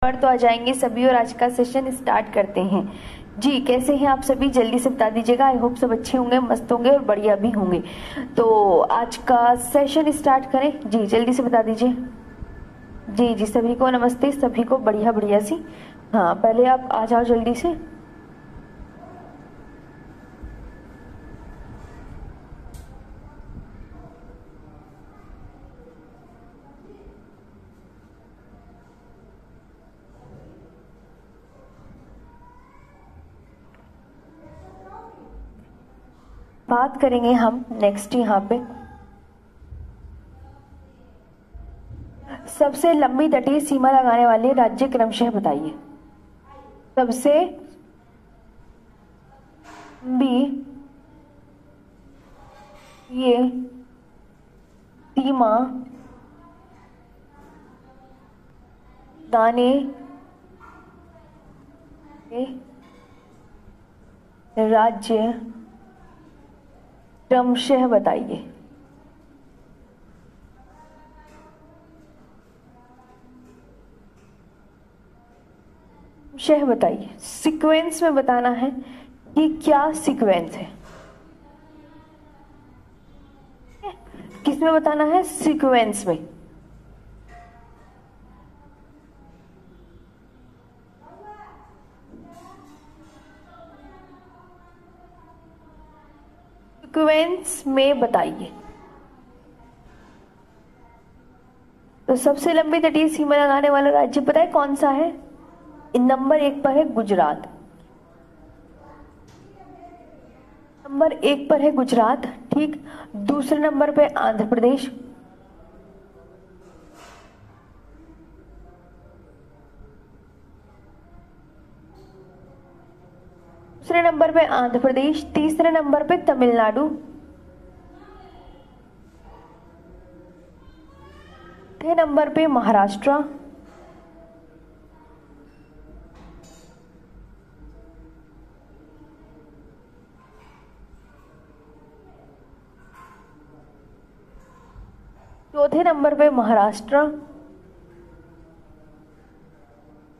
पर तो आ जाएंगे सभी और आज का सेशन स्टार्ट करते हैं। जी कैसे हैं आप सभी, जल्दी से बता दीजिएगा। आई होप सब अच्छे होंगे, मस्त होंगे और बढ़िया भी होंगे। तो आज का सेशन स्टार्ट करें। जी जल्दी से बता दीजिए। जी जी सभी को नमस्ते, सभी को बढ़िया बढ़िया सी। हाँ पहले आप आ जाओ जल्दी से। बात करेंगे हम नेक्स्ट यहाँ पे सबसे लंबी तटीय सीमा लगाने वाले राज्य क्रमशः बताइए। सबसे लंबी ये सीमा लगाने राज्य क्रमशः बताइए। क्रमशः बताइए, सीक्वेंस में बताना है कि क्या सीक्वेंस है। किसमें बताना है? सीक्वेंस में। सीक्वेंस में बताइए। तो सबसे लंबी तटीय सीमा लगाने वाला राज्य पता है कौन सा है? नंबर 1 पर है गुजरात। नंबर 1 पर है गुजरात, ठीक। दूसरे नंबर पे आंध्र प्रदेश। दूसरे नंबर पे आंध्र प्रदेश, तीसरे नंबर पे तमिलनाडु, चौथे नंबर पे महाराष्ट्र, चौथे नंबर पे महाराष्ट्र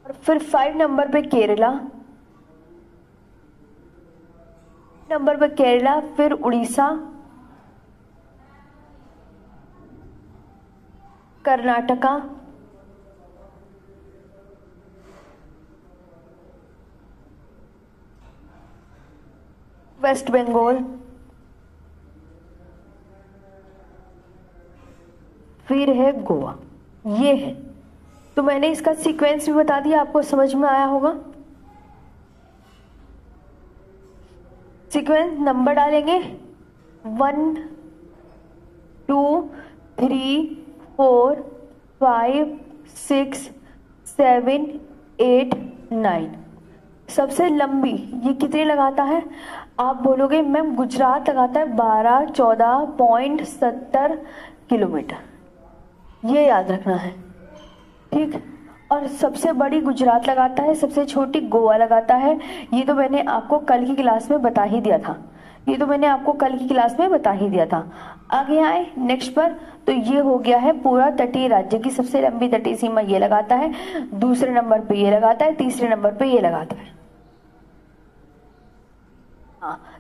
और फिर 5 नंबर पे केरला, नंबर पे केरला, फिर उड़ीसा, कर्नाटका, वेस्ट बंगाल, फिर है गोवा। ये है। तो मैंने इसका सीक्वेंस भी बता दिया, आपको समझ में आया होगा। सीक्वेंस नंबर डालेंगे 1 2 3 4 5 6 7 8 9। सबसे लंबी ये कितनी लगाता है? आप बोलोगे मैम गुजरात लगाता है 12-14.70 किलोमीटर। ये याद रखना है, ठीक। और सबसे बड़ी गुजरात लगाता है, सबसे छोटी गोवा लगाता है। ये तो मैंने आपको कल की क्लास में बता ही दिया था। आगे आए नेक्स्ट पर, तो ये हो गया है पूरा तटीय राज्य की सबसे लंबी तटीय सीमा ये लगाता है। दूसरे नंबर पे ये लगाता है, तीसरे नंबर पे ये लगाता है।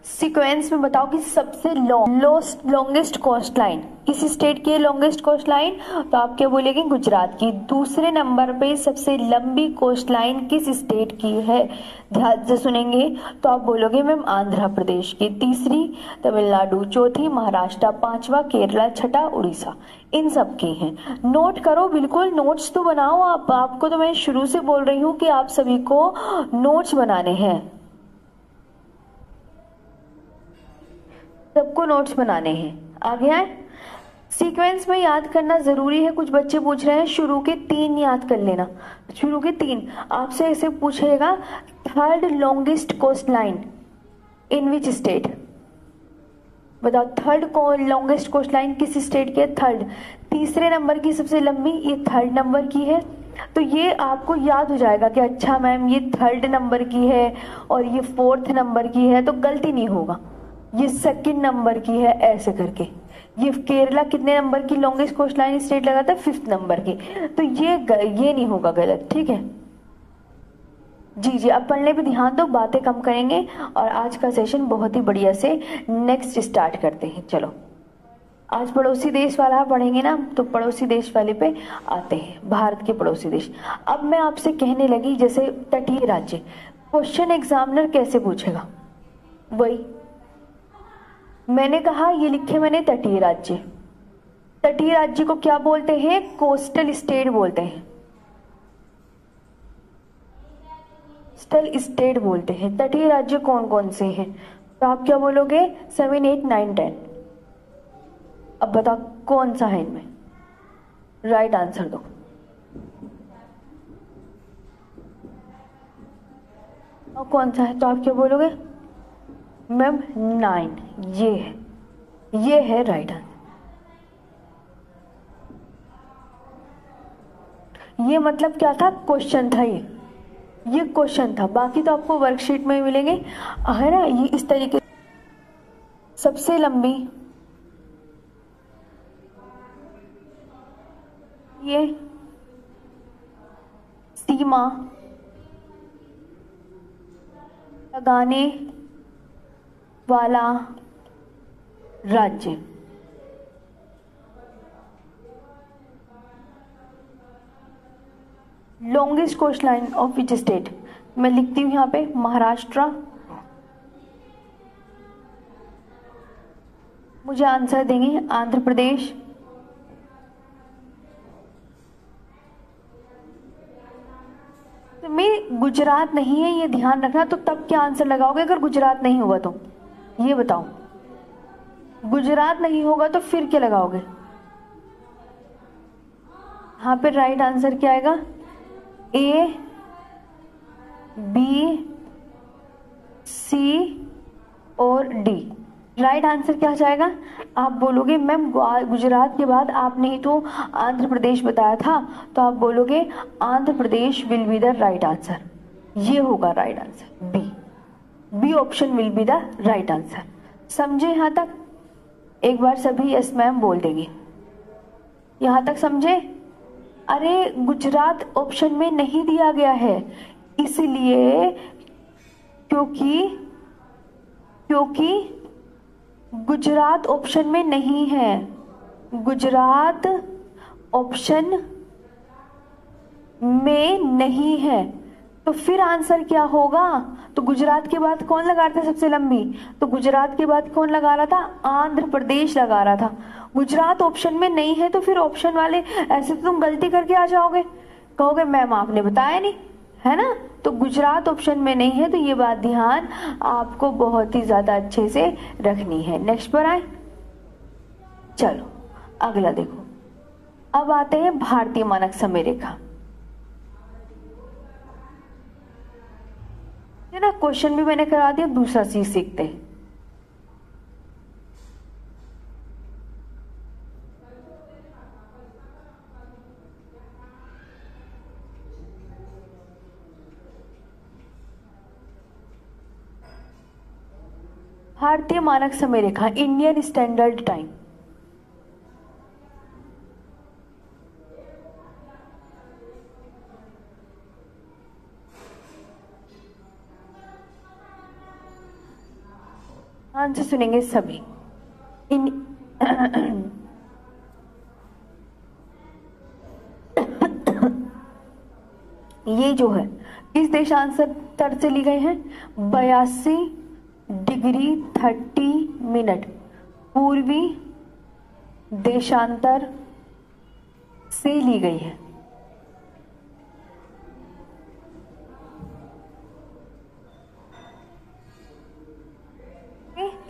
सीक्वेंस में बताओ कि सबसे लॉन्गेस्ट कोस्ट लाइन किस स्टेट की है? लॉन्गेस्ट कोस्ट लाइन तो आप क्या बोलेंगे? गुजरात की। दूसरे नंबर पे सबसे लंबी कोस्ट लाइन किस स्टेट की है? ध्यान से सुनेंगे तो आप बोलोगे मैम आंध्र प्रदेश की। तीसरी तमिलनाडु, चौथी महाराष्ट्र, पांचवा केरला, छठा उड़ीसा। इन सब की है। नोट करो, बिल्कुल नोट्स तो बनाओ आप। आपको तो मैं शुरू से बोल रही हूँ कि आप सभी को नोट्स बनाने हैं, सबको नोट्स बनाने हैं। आगे आए, सीक्वेंस में याद करना जरूरी है। कुछ बच्चे पूछ रहे हैं शुरू के 3 याद कर लेना। शुरू के 3 आपसे ऐसे पूछेगा, third longest coast line in which state? बताओ थर्ड लॉन्गेस्ट कोस्ट लाइन किस स्टेट की है? थर्ड। तीसरे नंबर की सबसे लंबी ये थर्ड नंबर की है। तो ये आपको याद हो जाएगा कि अच्छा मैम ये थर्ड नंबर की है और ये फोर्थ नंबर की है, तो गलती नहीं होगा। ये सेकंड नंबर की है, ऐसे करके। ये केरला कितने नंबर की लॉन्गेस्ट कोस्ट लाइन स्टेट लगाता है? 5th नंबर की। तो ये नहीं होगा गलत, ठीक है। जी जी, अब पढ़ने पे ध्यान दो, बातें कम करेंगे और आज का सेशन बहुत ही बढ़िया से नेक्स्ट स्टार्ट करते हैं। चलो, आज पड़ोसी देश वाला पढ़ेंगे ना, तो पड़ोसी देश वाले पे आते हैं, भारत के पड़ोसी देश। अब मैं आपसे कहने लगी जैसे तटीय राज्य, क्वेश्चन एग्जामिनर कैसे पूछेगा, वही मैंने कहा, ये लिखे मैंने तटीय राज्य। तटीय राज्य को क्या बोलते हैं? कोस्टल स्टेट बोलते हैं, कोस्टल स्टेट बोलते हैं। तटीय राज्य कौन कौन से हैं? तो आप क्या बोलोगे? 7, 8, 9, 10। अब बताओ कौन सा है इनमें, राइट आंसर दो। और कौन सा है? तो आप क्या बोलोगे? मैम 9, ये है राइट आंसर। ये मतलब क्या था? क्वेश्चन था, ये क्वेश्चन था, बाकी तो आपको वर्कशीट में मिलेंगे, है ना। ये इस तरीके, सबसे लंबी ये सीमा लगाने वाला राज्य, longest coast line of which state? मैं लिखती हूं यहां पे महाराष्ट्र। मुझे आंसर देंगे आंध्र प्रदेश, में गुजरात नहीं है, ये ध्यान रखना। तो तब क्या आंसर लगाओगे अगर गुजरात नहीं होगा तो? ये बताओ, गुजरात नहीं होगा तो फिर क्या लगाओगे? यहाँ पे राइट आंसर क्या आएगा? A, B, C और D। राइट आंसर क्या जाएगा? आप बोलोगे मैम गुजरात के बाद आपने ही तो आंध्र प्रदेश बताया था, तो आप बोलोगे Andhra Pradesh will be the right answer. ये होगा right answer, B option will be the right answer. समझे यहां तक? एक बार सभी यस मैम बोल देंगे। यहां तक समझे? अरे गुजरात ऑप्शन में नहीं दिया गया है, इसलिए क्योंकि गुजरात ऑप्शन में नहीं है, गुजरात ऑप्शन में नहीं है, तो फिर आंसर क्या होगा? तो गुजरात के बाद कौन लगा रहा था सबसे लंबी? तो गुजरात के बाद कौन लगा रहा था? आंध्र प्रदेश लगा रहा था। गुजरात ऑप्शन में नहीं है तो फिर ऑप्शन वाले ऐसे तो तुम गलती करके आ जाओगे, कहोगे मैम आपने बताया नहीं, है ना। तो गुजरात ऑप्शन में नहीं है, तो ये बात ध्यान आपको बहुत ही ज्यादा अच्छे से रखनी है। नेक्स्ट पर आए, चलो अगला देखो। अब आते हैं भारतीय मानक समय रेखा, है ना। क्वेश्चन भी मैंने करा दिया, दूसरा चीज सीखते हैं। भारतीय मानक समय रेखा, इंडियन स्टैंडर्ड टाइम। ध्यान से सुनेंगे सभी। ये जो है किस देशांतर से ली गई है? 82 डिग्री 30 मिनट पूर्वी देशांतर से ली गई है।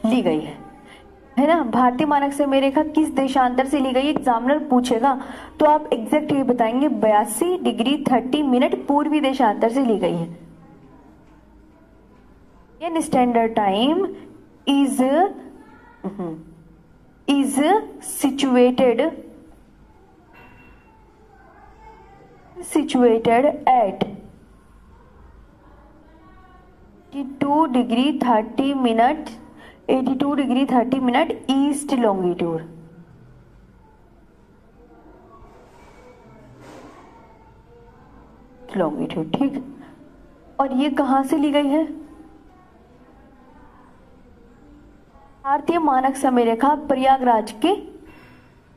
ली गई है ना। भारतीय मानक समय रेखा किस देशांतर से ली गई? एग्जामिनर पूछेगा तो आप एग्जैक्ट ये बताएंगे 82 डिग्री 30 मिनट पूर्वी देशांतर से ली गई है। Indian standard time is situated at 82 degree 30 minute 82 degree 30 minute east longitude. ठीक। और ये कहाँ से ली गई है? भारतीय मानक समय रेखा प्रयागराज के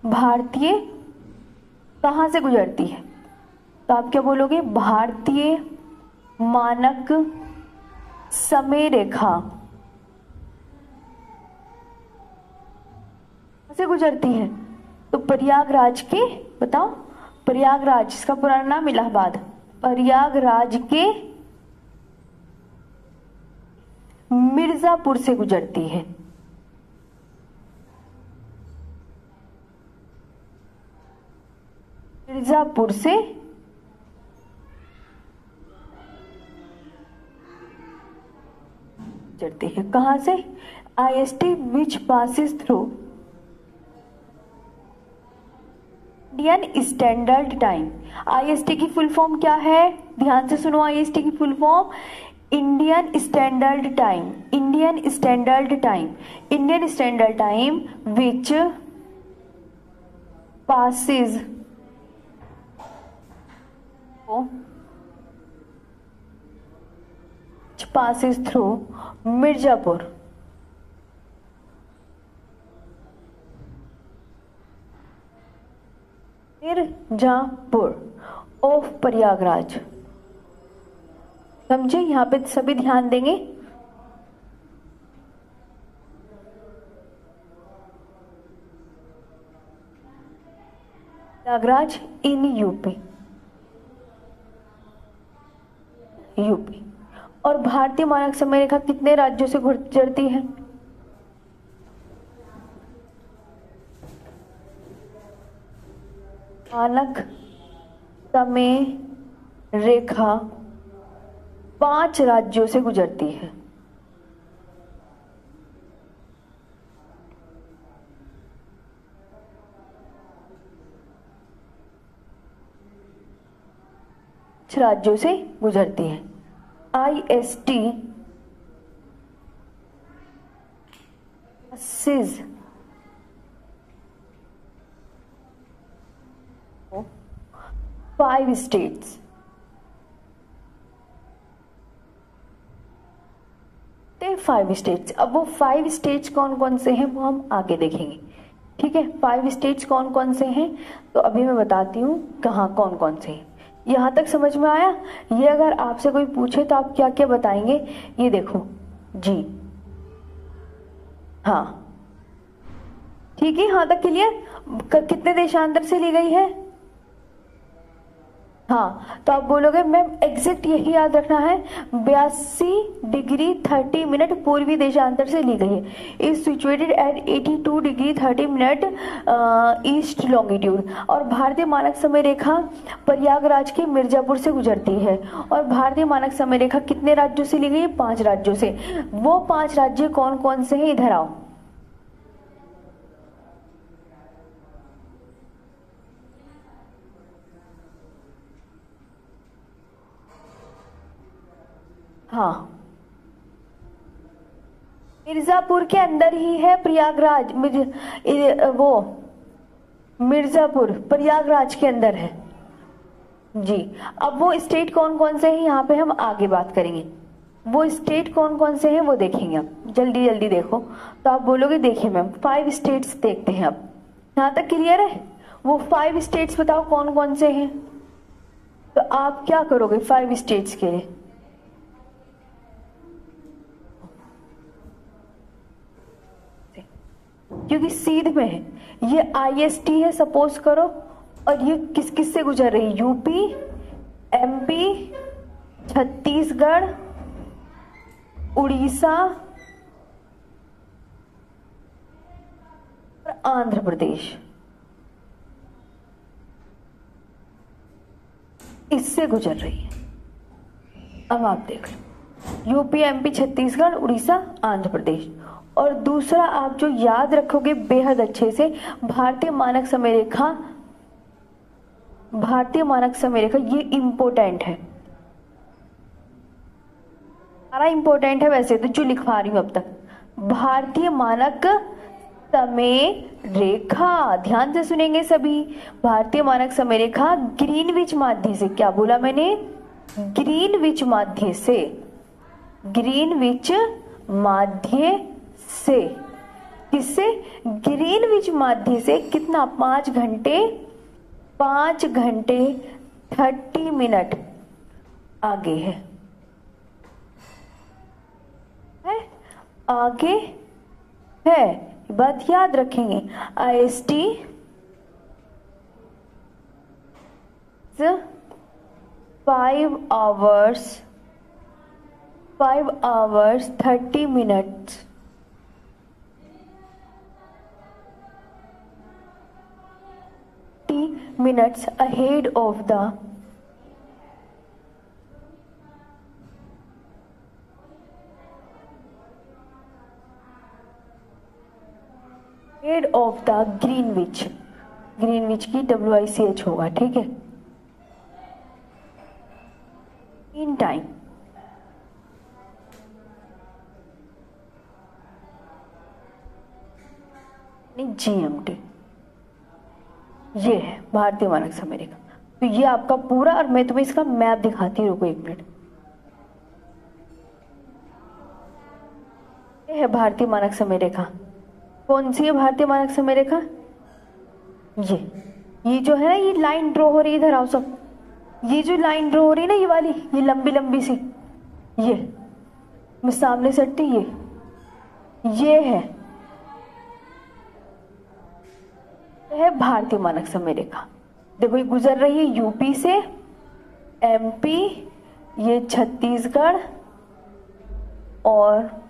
भारतीय कहाँ से गुजरती है? तो आप क्या बोलोगे? भारतीय मानक समय रेखा से गुजरती है। तो प्रयागराज के, बताओ, प्रयागराज, इसका पुराना नाम इलाहाबाद, प्रयागराज के मिर्जापुर से गुजरती है। मिर्जापुर से गुजरती है। कहां से? IST which passes through Indian standard time. IST की फुल फॉर्म क्या है? ध्यान से सुनो, IST की full form Indian standard time. Indian standard time, Indian standard time which passes passes through Mirzapur. Mirzapur of Prayagraj. समझे? यहाँ पे सभी ध्यान देंगे। Prayagraj in UP. और भारतीय मानक समय रेखा कितने राज्यों से गुजरती है? मानक समय रेखा 5 राज्यों से गुजरती है। राज्यों से गुजरती है। IST passes 5 states। 5 स्टेट्स। अब वो 5 स्टेट्स कौन कौन से हैं वो हम आगे देखेंगे। ठीक है, 5 स्टेट्स कौन कौन से हैं तो अभी मैं बताती हूँ कहाँ कौन कौन से हैं। यहाँ तक समझ में आया? ये अगर आपसे कोई पूछे तो आप क्या क्या बताएंगे? ये देखो जी, हाँ, ठीक है, यहाँ तक क्लियर? कितने देशांतर से ली गई है? हाँ, तो आप बोलोगे मैम एग्जैक्ट यही याद रखना है, 82°30' पूर्वी देशांतर से ली गई है। Is situated at 82°30' east longitude. और भारतीय मानक समय रेखा प्रयागराज के मिर्जापुर से गुजरती है। और भारतीय मानक समय रेखा कितने राज्यों से ली गई है? 5 राज्यों से। वो 5 राज्य कौन कौन से हैं? इधर आओ। हाँ, मिर्जापुर के अंदर ही है प्रयागराज। वो मिर्जापुर प्रयागराज के अंदर है जी। अब वो स्टेट कौन कौन से हैं यहाँ पे हम आगे बात करेंगे। वो स्टेट कौन कौन से हैं वो देखेंगे। अब जल्दी जल्दी देखो तो आप बोलोगे देखिए मैम 5 स्टेट्स देखते हैं। अब यहाँ तक क्लियर है? वो 5 स्टेट्स बताओ कौन कौन से हैं। तो आप क्या करोगे 5 स्टेट्स के लिए? क्योंकि सीध में है, ये IST है सपोज करो, और ये किस किस से गुजर रही है? यूपी, MP, छत्तीसगढ़, उड़ीसा और आंध्र प्रदेश, इससे गुजर रही है। अब आप देख लो, यूपी, MP, छत्तीसगढ़, उड़ीसा, आंध्र प्रदेश। और दूसरा आप जो याद रखोगे बेहद अच्छे से, भारतीय मानक समय रेखा, भारतीय मानक समय रेखा ये इंपॉर्टेंट है, सारा इंपॉर्टेंट है वैसे तो जो लिखवा रही हूं अब तक। भारतीय मानक समय रेखा, ध्यान से सुनेंगे सभी। भारतीय मानक समय रेखा ग्रीनविच माध्य से, क्या बोला मैंने? ग्रीनविच माध्य से, ग्रीनविच माध्य से, किससे? ग्रीनविच माध्य से कितना? 5 घंटे 30 मिनट आगे है आगे है, बात याद रखेंगे। IST 5 hours 30 minutes minutes ahead of the Greenwich, Greenwich की WICH होगा, ठीक है। इन टाइम GMT, ये है भारतीय मानक समय रेखा। तो ये आपका पूरा, और मैं तुम्हें इसका मैप दिखाती हूँ, रुको 1 मिनट। ये है भारतीय मानक समय रेखा। कौन सी है भारतीय मानक समय रेखा? ये जो है ना, ये लाइन ड्रॉ हो रही है, इधर आओ सब। ये जो लाइन ड्रॉ हो रही है ना, ये वाली, ये लंबी लंबी सी, ये मैं सामने से हटती, ये है भारतीय मानक समय रेखा। देखो ये गुजर रही है यूपी से, MP, ये छत्तीसगढ़ और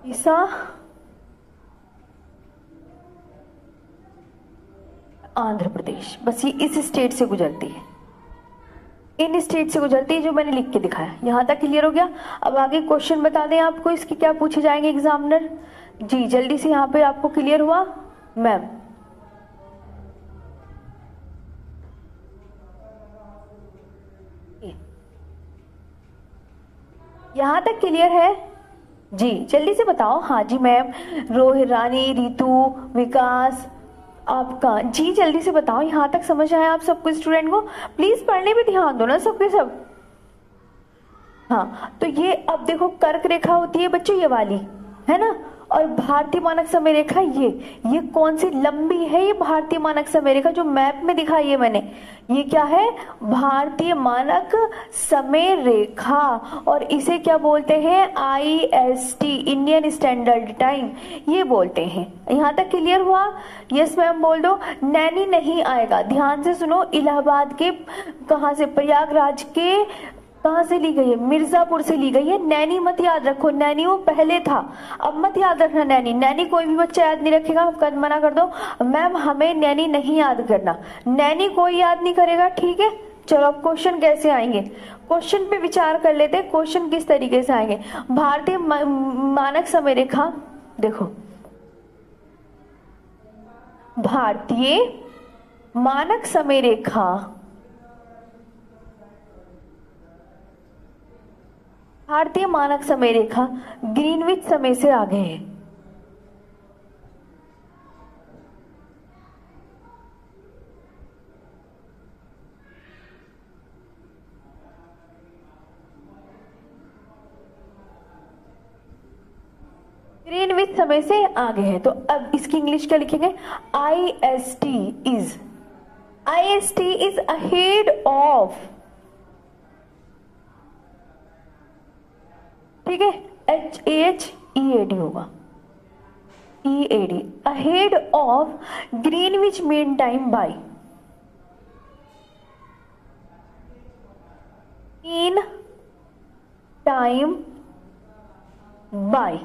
उड़ीसा, आंध्र प्रदेश। बस ये इस स्टेट से गुजरती है, इन स्टेट से गुजरती है, जो मैंने लिख के दिखाया। यहां तक क्लियर हो गया? अब आगे क्वेश्चन बता दें आपको इसके क्या पूछे जाएंगे एग्जामिनर जी, जल्दी से। यहाँ पे आपको क्लियर हुआ मैम? यहां तक क्लियर है जी? जल्दी से बताओ। हाँ जी मैम। रोहित, रानी, रितु, विकास, आपका जी, जल्दी से बताओ। यहाँ तक समझ आया आप सबको? स्टूडेंट को प्लीज पढ़ने पे ध्यान दो ना सबके सब। हाँ, तो ये अब देखो कर्क रेखा होती है बच्चों, ये वाली है ना, और भारतीय मानक समय रेखा ये कौन सी लंबी है? ये भारतीय मानक समय रेखा जो मैप में दिखाई है मैंने, ये क्या है? भारतीय मानक समय रेखा। और इसे क्या बोलते हैं? IST, इंडियन स्टैंडर्ड टाइम, ये बोलते हैं। यहाँ तक क्लियर हुआ? यस मैम बोल दो। नैनी नहीं आएगा, ध्यान से सुनो। इलाहाबाद के कहाँ से? प्रयागराज के कहाँ से ली गई है? मिर्जापुर से ली गई है। नैनी मत याद रखो, नैनी वो पहले था, अब मत याद रखना नैनी। नैनी कोई भी बच्चा याद नहीं रखेगा, कद मना कर दो मैम, हमें नैनी नहीं याद करना, नैनी कोई याद नहीं करेगा, ठीक है। चलो अब क्वेश्चन कैसे आएंगे, क्वेश्चन पे विचार कर लेते हैं। क्वेश्चन किस तरीके से आएंगे? भारतीय मानक समय रेखा, देखो भारतीय मानक समय रेखा भारतीय मानक समय रेखा ग्रीनविच समय से आगे है। ग्रीनविच समय से आगे है। तो अब इसकी इंग्लिश क्या लिखेंगे? IST इज अहेड ऑफ, ठीक है, HAHEAD होगा, EAD, ahead of Greenwich mean time by mean time by.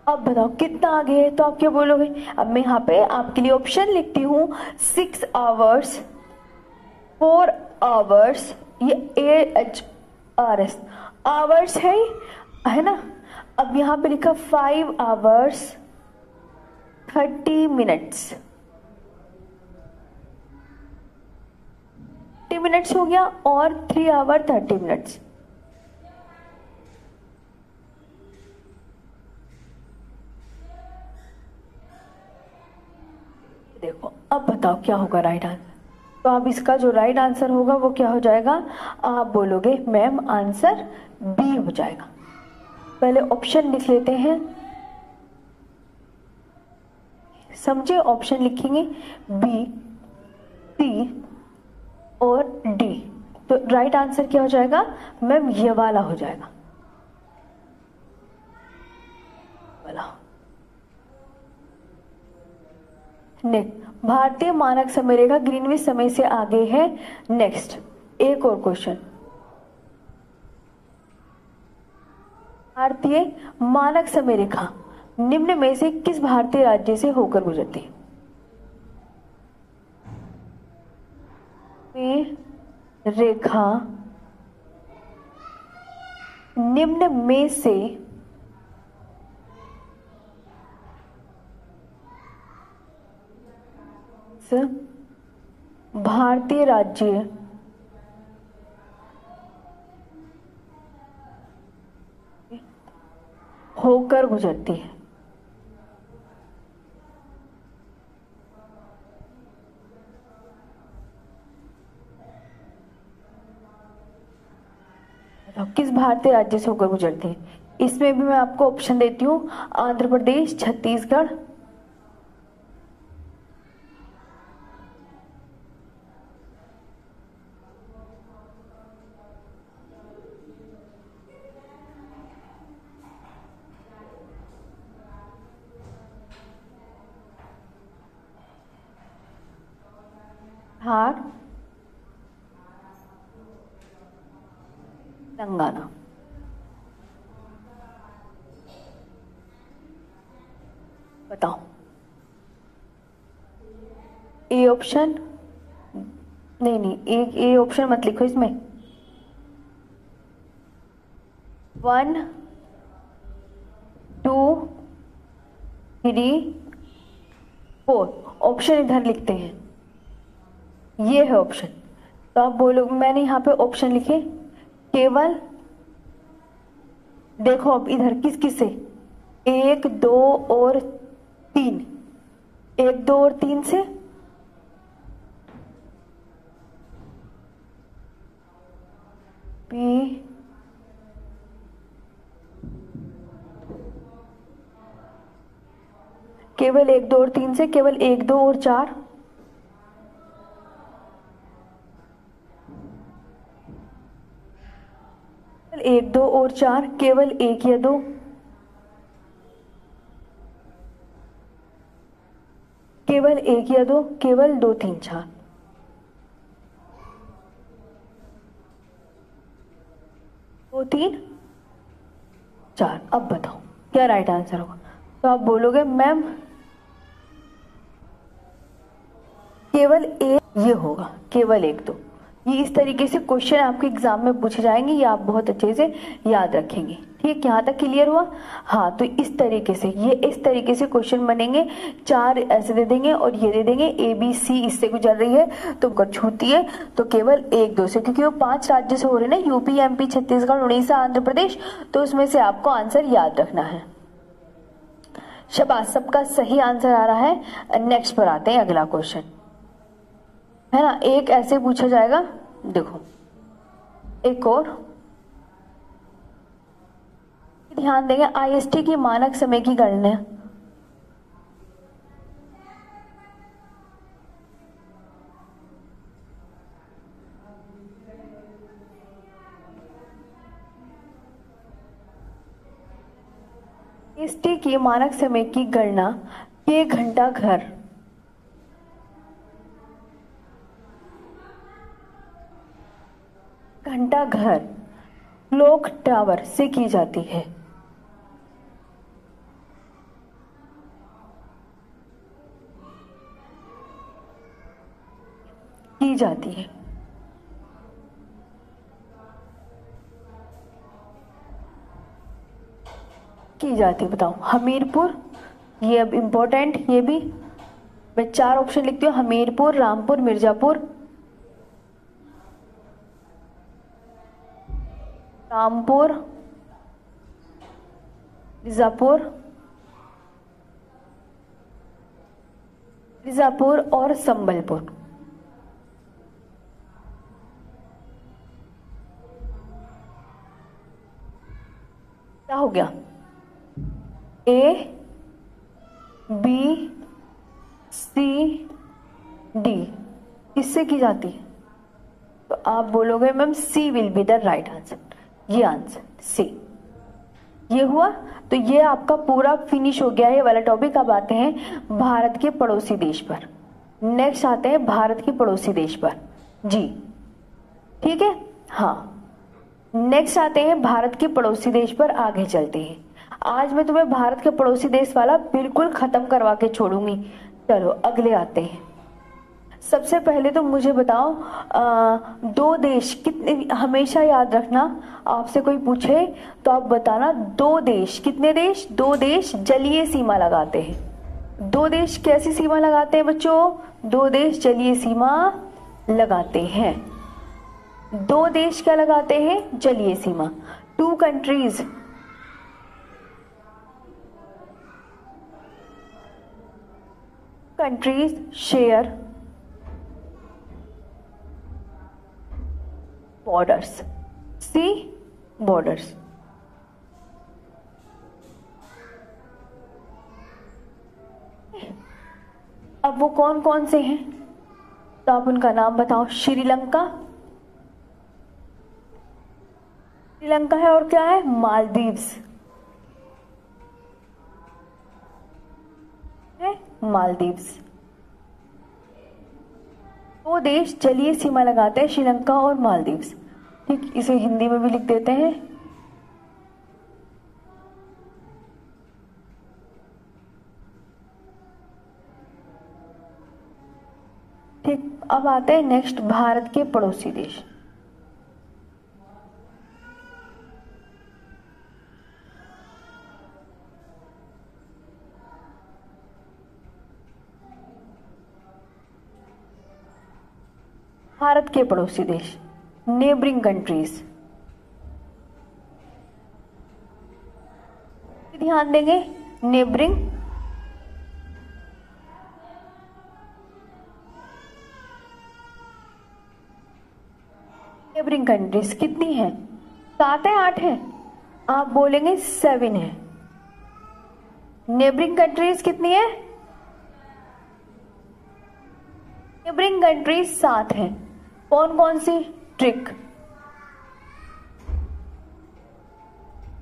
अब बताओ कितना आगे है? तो आप क्या बोलोगे? अब मैं यहाँ पे आपके लिए ऑप्शन लिखती हूँ, 6 hours, 4 hours, ये AHRS आवर्स है ना। अब यहाँ पे लिखा 5 hours 30 minutes, 30 minutes हो गया, और 3 hour 30 minutes। देखो अब बताओ क्या होगा राइट आंसर? तो अब इसका जो राइट आंसर होगा वो क्या हो जाएगा? आप बोलोगे मैम आंसर बी हो जाएगा। पहले ऑप्शन लिख लेते हैं, समझे? ऑप्शन लिखेंगे बी, सी और डी। तो राइट आंसर क्या हो जाएगा मैम? ये वाला हो जाएगा, वाला। नेक्स्ट, भारतीय मानक समय रेखा ग्रीनविच समय से आगे है। नेक्स्ट, एक और क्वेश्चन, भारतीय मानक समय रेखा निम्न में से किस भारतीय राज्य से होकर गुजरती है? रेखा निम्न में से भारतीय राज्य होकर गुजरती है। किस भारतीय राज्य से होकर गुजरती है? इसमें भी मैं आपको ऑप्शन देती हूँ, आंध्र प्रदेश, छत्तीसगढ़, बिहार, तेलंगाना। बताओ, ए ऑप्शन, नहीं, एक ए ऑप्शन मत लिखो इसमें। 1 2 3 4 ऑप्शन इधर लिखते हैं, ये है ऑप्शन। तो आप बोलो, मैंने यहाँ पे ऑप्शन लिखे, केवल देखो अब इधर किस किस से, 1 2 और 3, 1 2 और 3 से, बी केवल 1 2 और 3 से, केवल 1 2 और 4, एक दो और 4, केवल 1 या 2, केवल 1 या 2, केवल 2 3 4, 2 3 4। अब बताओ क्या राइट आंसर होगा? तो आप बोलोगे मैम केवल एक, ये होगा केवल 1 2। ये इस तरीके से क्वेश्चन आपके एग्जाम में पूछे जाएंगे, ये आप बहुत अच्छे से याद रखेंगे। ठीक, यहाँ तक क्लियर हुआ? हाँ, तो इस तरीके से, ये इस तरीके से क्वेश्चन बनेंगे। 4 ऐसे दे देंगे और ये दे देंगे, ए बी सी इससे गुजर रही है तो अगर छूती है तो केवल 1 2 से, क्योंकि वो 5 राज्य से हो रहे हैं ना, यूपी एमपी छत्तीसगढ़ उड़ीसा आंध्र प्रदेश, तो उसमें से आपको आंसर याद रखना है। शाबाश, सबका सही आंसर आ रहा है। नेक्स्ट पर आते हैं, अगला क्वेश्चन है ना, एक ऐसे पूछा जाएगा, देखो एक और ध्यान देंगे, आईएसटी की मानक समय की गणना। आईएसटी की मानक समय की गणना के घंटा घर क्लॉक टावर से की जाती है। की जाती है, बताओ। हमीरपुर, ये अब इंपॉर्टेंट, ये भी मैं 4 ऑप्शन लिखती हूँ, हमीरपुर, रामपुर, मिर्जापुर, मिर्जापुर और संबलपुर। क्या हो गया, ए बी सी डी किससे की जाती है? तो आप बोलोगे ma'am C will be the right answer, ये आंसर सी। ये हुआ, तो ये आपका पूरा फिनिश हो गया है ये वाला टॉपिक। अब आते हैं भारत के पड़ोसी देश पर। नेक्स्ट आते हैं भारत के पड़ोसी देश पर जी, ठीक है। हाँ, नेक्स्ट आते हैं भारत के पड़ोसी देश पर, आगे चलते हैं। आज मैं तुम्हें भारत के पड़ोसी देश वाला बिल्कुल खत्म करवा के छोड़ूंगी। चलो अगले आते हैं। सबसे पहले तो मुझे बताओ, दो देश कितने, हमेशा याद रखना आपसे कोई पूछे तो आप बताना दो देश, कितने देश? दो देश जलीय सीमा लगाते हैं। दो देश कैसी सीमा लगाते हैं बच्चों? दो देश जलीय सीमा लगाते हैं। दो देश क्या लगाते हैं? जलीय सीमा। Two countries share borders, sea borders। अब वो कौन कौन से हैं तो आप उनका नाम बताओ। श्रीलंका, श्रीलंका है, और क्या है? मालदीव्स है, मालदीव्स। दो देश जलीय सीमा लगाते हैं, श्रीलंका और मालदीव्स। ठीक, इसे हिंदी में भी लिख देते हैं। ठीक, अब आते हैं नेक्स्ट भारत के पड़ोसी देश। भारत के पड़ोसी देश, नेबरिंग कंट्रीज। ध्यान देंगे, नेबरिंग नेबरिंग कंट्रीज कितनी है? 7 है, 8 है? आप बोलेंगे 7 है। नेबरिंग कंट्रीज कितनी है? नेबरिंग कंट्रीज 7 है। कौन कौन सी? ट्रिक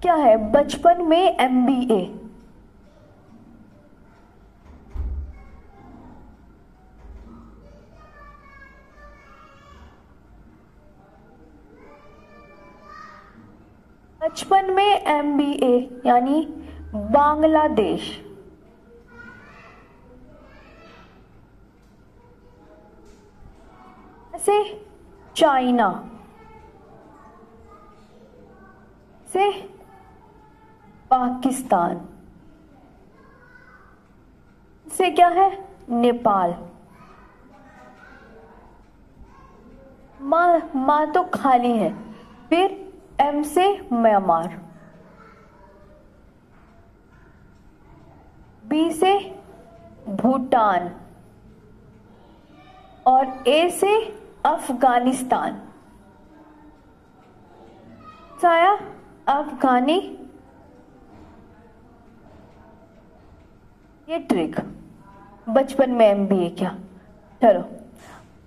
क्या है? बचपन में MBA, बचपन में MBA यानी बांग्लादेश, से चाइना, से पाकिस्तान, से क्या है? नेपाल। माँ तो खाली है। फिर M से म्यांमार, B से भूटान, और A से अफगानिस्तान। आया अफगानी। ये ट्रिक बचपन में MBA क्या। चलो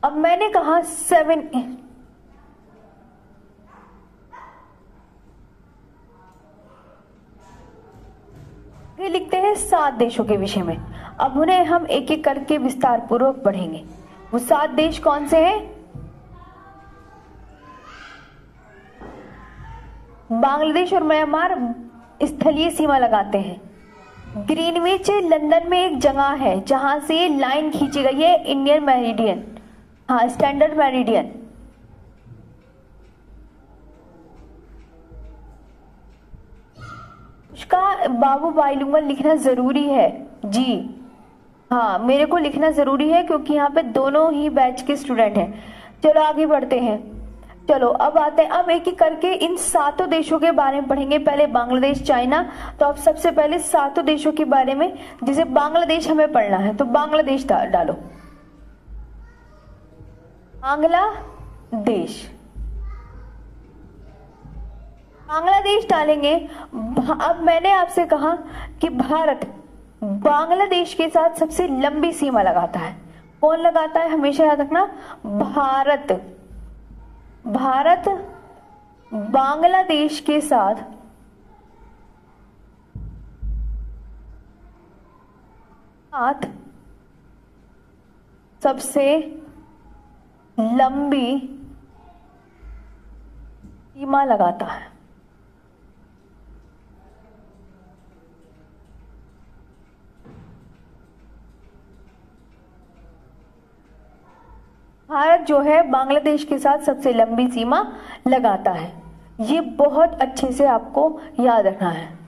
अब मैंने कहा 7, ये लिखते हैं 7 देशों के विषय में। अब उन्हें हम एक एक करके विस्तार पूर्वक पढ़ेंगे। वो 7 देश कौन से हैं? बांग्लादेश और म्यांमार स्थलीय सीमा लगाते हैं। ग्रीनविच लंदन में एक जगह है जहां से लाइन खींची गई है, इंडियन मेरिडियन, हाँ स्टैंडर्ड मेरिडियन। उसका बाबू बाइलिंगुअल लिखना जरूरी है जी, हाँ मेरे को लिखना जरूरी है क्योंकि यहाँ पे दोनों ही बैच के स्टूडेंट हैं। चलो आगे बढ़ते हैं। चलो अब आते हैं, अब एक एक करके इन 7 देशों के बारे में पढ़ेंगे। पहले बांग्लादेश, चाइना। तो अब सबसे पहले 7 देशों के बारे में, जैसे बांग्लादेश हमें पढ़ना है तो बांग्लादेश डालो। बांग्लादेश, बांग्लादेश डालेंगे। अब मैंने आपसे कहा कि भारत बांग्लादेश के साथ सबसे लंबी सीमा लगाता है। कौन लगाता है, हमेशा याद रखना, भारत। भारत बांग्लादेश के साथ सबसे लंबी सीमा लगाता है। भारत जो है बांग्लादेश के साथ सबसे लंबी सीमा लगाता है। ये बहुत अच्छे से आपको याद रखना है।